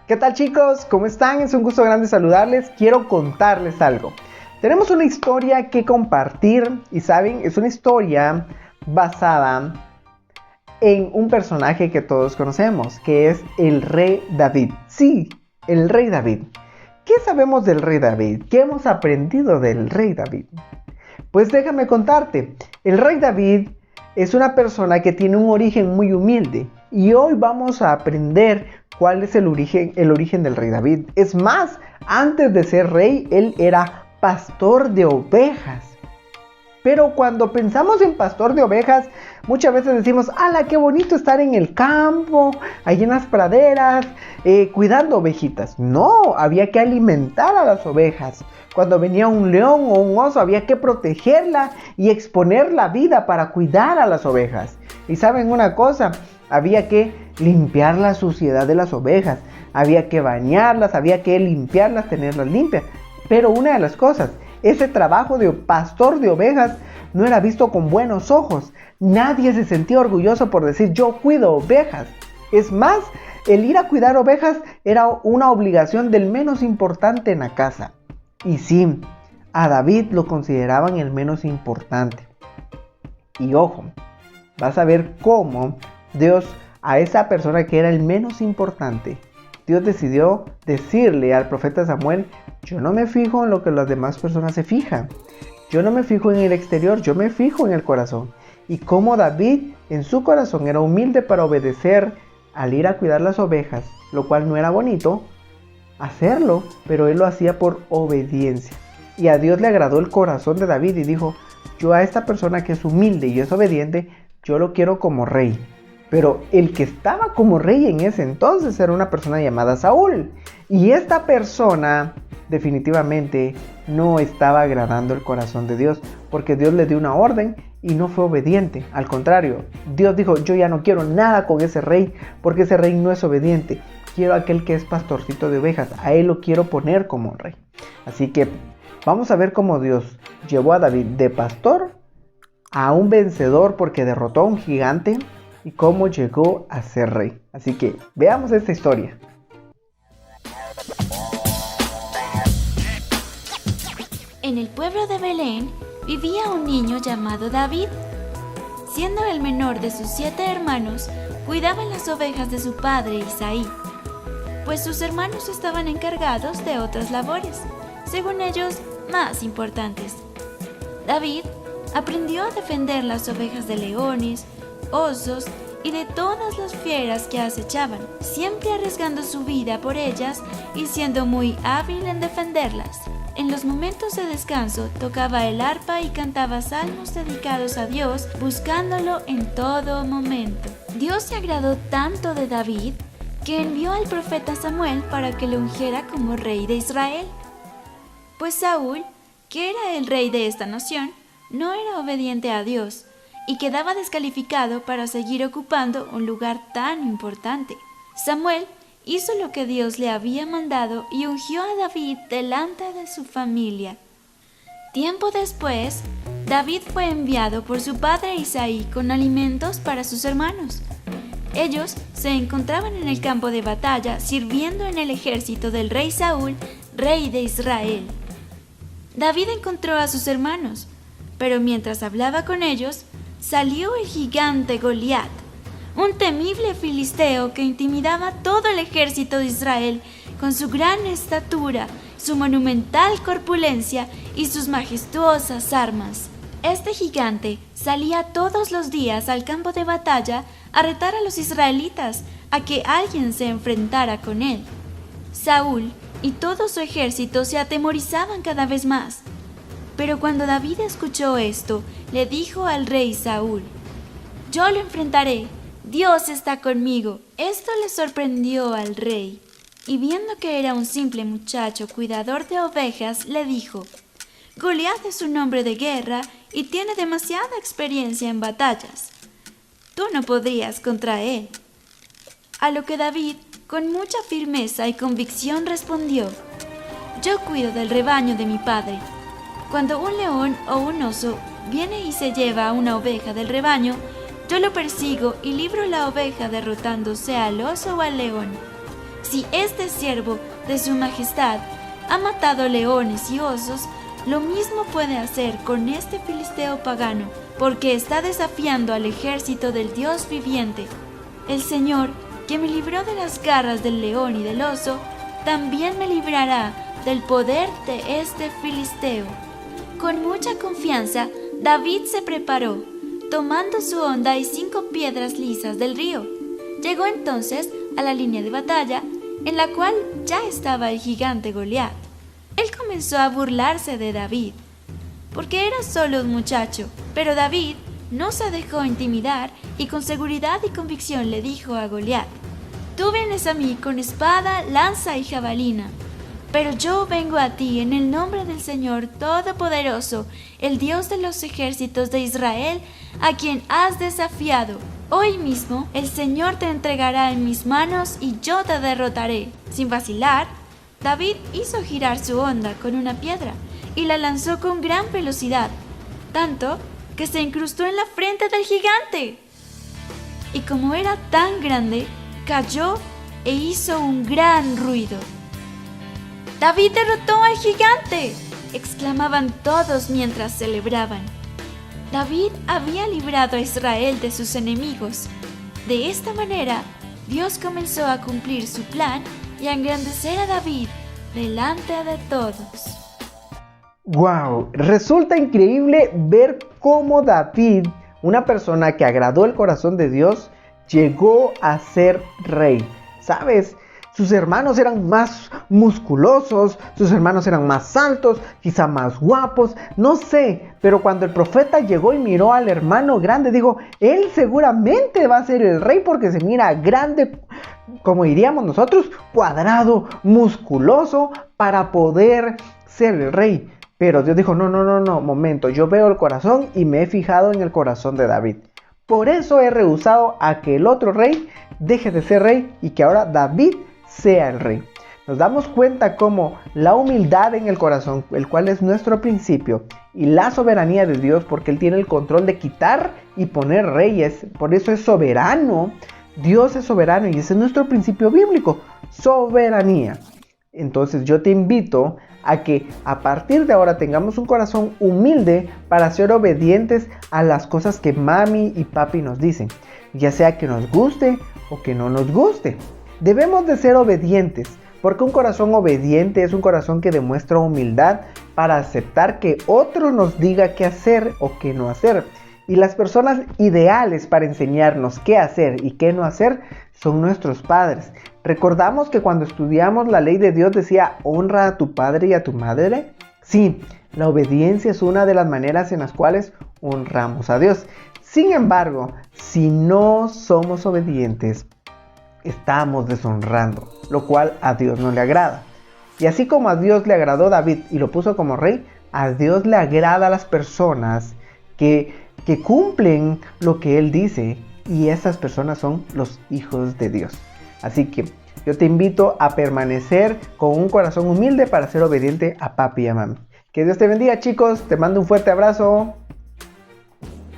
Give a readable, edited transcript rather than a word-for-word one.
¿Qué tal, chicos? ¿Cómo están? Es un gusto grande saludarles. Quiero contarles algo. Tenemos una historia que compartir y saben, es una historia basada en un personaje que todos conocemos, que es el rey David. Sí, el rey David. ¿Qué sabemos del rey David? ¿Qué hemos aprendido del rey David? Pues déjame contarte, el rey David es una persona que tiene un origen muy humilde y hoy vamos a aprender cuál es el origen del rey David. Es más, antes de ser rey, él era pastor de ovejas. Pero cuando pensamos en pastor de ovejas, muchas veces decimos, ¡hala, qué bonito estar en el campo, ahí en las praderas, cuidando ovejitas! No, había que alimentar a las ovejas. Cuando venía un león o un oso, había que protegerla y exponer la vida para cuidar a las ovejas. Y ¿saben una cosa? Había que limpiar la suciedad de las ovejas, había que bañarlas, había que limpiarlas, tenerlas limpias. Pero una de las cosas, ese trabajo de pastor de ovejas no era visto con buenos ojos. Nadie se sentía orgulloso por decir yo cuido ovejas. Es más, el ir a cuidar ovejas era una obligación del menos importante en la casa. Y sí, a David lo consideraban el menos importante. Y ojo, vas a ver cómo Dios a esa persona que era el menos importante, Dios decidió decirle al profeta Samuel, yo no me fijo en lo que las demás personas se fijan. Yo no me fijo en el exterior, yo me fijo en el corazón. Y cómo David en su corazón era humilde para obedecer al ir a cuidar las ovejas, lo cual no era bonito hacerlo, pero él lo hacía por obediencia. Y a Dios le agradó el corazón de David y dijo, yo a esta persona que es humilde y es obediente, yo lo quiero como rey. Pero el que estaba como rey en ese entonces era una persona llamada Saúl. Y esta persona definitivamente no estaba agradando el corazón de Dios, porque Dios le dio una orden y no fue obediente. Al contrario, Dios dijo, yo ya no quiero nada con ese rey, porque ese rey no es obediente. Quiero a aquel que es pastorcito de ovejas, a él lo quiero poner como rey. Así que vamos a ver cómo Dios llevó a David de pastor a un vencedor porque derrotó a un gigante y cómo llegó a ser rey. Así que veamos esta historia. En el pueblo de Belén vivía un niño llamado David. Siendo el menor de sus 7 hermanos, cuidaba las ovejas de su padre Isaí, pues sus hermanos estaban encargados de otras labores, según ellos más importantes. David aprendió a defender las ovejas de leones, osos y de todas las fieras que acechaban, siempre arriesgando su vida por ellas y siendo muy hábil en defenderlas. En los momentos de descanso tocaba el arpa y cantaba salmos dedicados a Dios, buscándolo en todo momento. Dios se agradó tanto de David que envió al profeta Samuel para que lo ungiera como rey de Israel. Pues Saúl, que era el rey de esta nación, no era obediente a Dios y quedaba descalificado para seguir ocupando un lugar tan importante. Samuel hizo lo que Dios le había mandado y ungió a David delante de su familia. Tiempo después, David fue enviado por su padre Isaí con alimentos para sus hermanos. Ellos se encontraban en el campo de batalla sirviendo en el ejército del rey Saúl, rey de Israel. David encontró a sus hermanos, pero mientras hablaba con ellos, salió el gigante Goliat, un temible filisteo que intimidaba todo el ejército de Israel con su gran estatura, su monumental corpulencia y sus majestuosas armas. Este gigante salía todos los días al campo de batalla a retar a los israelitas a que alguien se enfrentara con él. Saúl y todo su ejército se atemorizaban cada vez más. Pero cuando David escuchó esto, le dijo al rey Saúl, «Yo lo enfrentaré, Dios está conmigo». Esto le sorprendió al rey, y viendo que era un simple muchacho cuidador de ovejas, le dijo, «Goliat es un hombre de guerra y tiene demasiada experiencia en batallas. Tú no podrías contra él». A lo que David, con mucha firmeza y convicción, respondió, «Yo cuido del rebaño de mi padre. Cuando un león o un oso viene y se lleva a una oveja del rebaño, yo lo persigo y libro la oveja derrotándose al oso o al león. si este siervo de su majestad ha matado leones y osos, lo mismo puede hacer con este filisteo pagano, porque está desafiando al ejército del Dios viviente. El Señor, que me libró de las garras del león y del oso, también me librará del poder de este filisteo. Con mucha confianza, David se preparó, tomando su honda y 5 piedras lisas del río. Llegó entonces a la línea de batalla, en la cual ya estaba el gigante Goliat. Él comenzó a burlarse de David, porque era solo un muchacho, pero David no se dejó intimidar y con seguridad y convicción le dijo a Goliat: «Tú vienes a mí con espada, lanza y jabalina, pero yo vengo a ti en el nombre del Señor Todopoderoso, el Dios de los ejércitos de Israel, a quien has desafiado. Hoy mismo el Señor te entregará en mis manos y yo te derrotaré». Sin vacilar, David hizo girar su honda con una piedra y la lanzó con gran velocidad, tanto que se incrustó en la frente del gigante. Y como era tan grande, cayó e hizo un gran ruido. «¡David derrotó al gigante!», exclamaban todos mientras celebraban. David había librado a Israel de sus enemigos. De esta manera, Dios comenzó a cumplir su plan y a engrandecer a David delante de todos. ¡Wow! Resulta increíble ver cómo David, una persona que agradó el corazón de Dios, llegó a ser rey. ¿Sabes? Sus hermanos eran más musculosos, sus hermanos eran más altos, quizá más guapos, no sé. Pero cuando el profeta llegó y miró al hermano grande, dijo: él seguramente va a ser el rey porque se mira grande, como diríamos nosotros, cuadrado, musculoso, para poder ser el rey. Pero Dios dijo: no, momento, yo veo el corazón y me he fijado en el corazón de David. Por eso he rehusado a que el otro rey deje de ser rey y que ahora David sea el rey. Nos damos cuenta cómo la humildad en el corazón, el cual es nuestro principio, y la soberanía de Dios, porque Él tiene el control de quitar y poner reyes, por eso es soberano. Dios es soberano y ese es nuestro principio bíblico, soberanía. Entonces yo te invito a que a partir de ahora tengamos un corazón humilde para ser obedientes a las cosas que mami y papi nos dicen, ya sea que nos guste o que no nos guste. Debemos de ser obedientes, porque un corazón obediente es un corazón que demuestra humildad para aceptar que otro nos diga qué hacer o qué no hacer. Y las personas ideales para enseñarnos qué hacer y qué no hacer son nuestros padres. ¿Recordamos que cuando estudiamos la ley de Dios decía: honra a tu padre y a tu madre? Sí, la obediencia es una de las maneras en las cuales honramos a Dios. Sin embargo, si no somos obedientes, estamos deshonrando, lo cual a Dios no le agrada. Y así como a Dios le agradó David y lo puso como rey, a Dios le agrada a las personas que cumplen lo que Él dice, y esas personas son los hijos de Dios. Así que yo te invito a permanecer con un corazón humilde para ser obediente a papi y a mami. Que Dios te bendiga, chicos, te mando un fuerte abrazo.